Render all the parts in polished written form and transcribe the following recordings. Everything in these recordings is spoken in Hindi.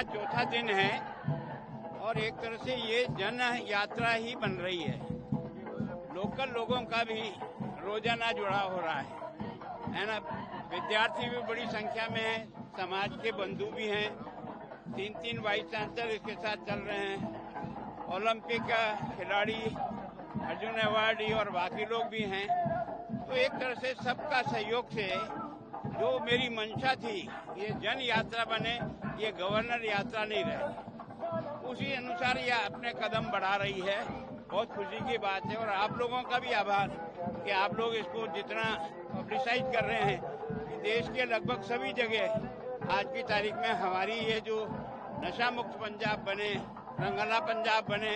आज चौथा दिन है और एक तरह से ये जन यात्रा ही बन रही है। लोकल लोगों का भी रोजाना जुड़ाव हो रहा है ना। विद्यार्थी भी बड़ी संख्या में है, समाज के बंधु भी हैं, 3 वाइस चांसलर इसके साथ चल रहे हैं, ओलंपिक खिलाड़ी, अर्जुन अवार्डी और बाकी लोग भी हैं। तो एक तरह से सबका सहयोग से जो मेरी मंशा थी ये जन यात्रा बने, ये गवर्नर यात्रा नहीं रहे, उसी अनुसार यह अपने कदम बढ़ा रही है। बहुत खुशी की बात है और आप लोगों का भी आभार कि आप लोग इसको जितना पब्लिसाइज कर रहे हैं कि देश के लगभग सभी जगह आज की तारीख में हमारी ये जो नशा मुक्त पंजाब बने, रंगला पंजाब बने,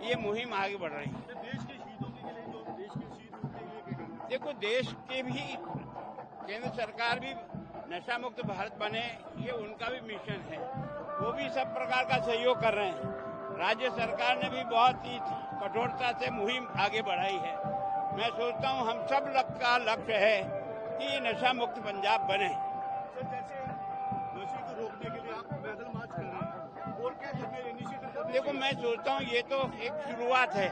ये मुहिम आगे बढ़ रही है। देखो, देश के भी, केंद्र सरकार भी नशा मुक्त भारत बने, ये उनका भी मिशन है, वो भी सब प्रकार का सहयोग कर रहे हैं। राज्य सरकार ने भी बहुत ही कठोरता से मुहिम आगे बढ़ाई है। मैं सोचता हूँ हम सब का लक्ष्य है कि नशा मुक्त पंजाब बने। सर, जैसे नशे को रोकने के लिए आप पैदल मार्च कर रहे हैं, और क्या इसमें इनिशिएटिव? देखो, मैं सोचता हूँ ये तो एक शुरुआत है,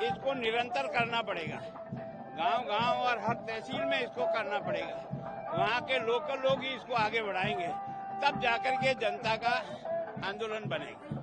इसको निरंतर करना पड़ेगा। गांव-गांव और हर तहसील में इसको करना पड़ेगा। वहाँ के लोकल लोग ही इसको आगे बढ़ाएंगे, तब जाकर के जनता का आंदोलन बनेगा।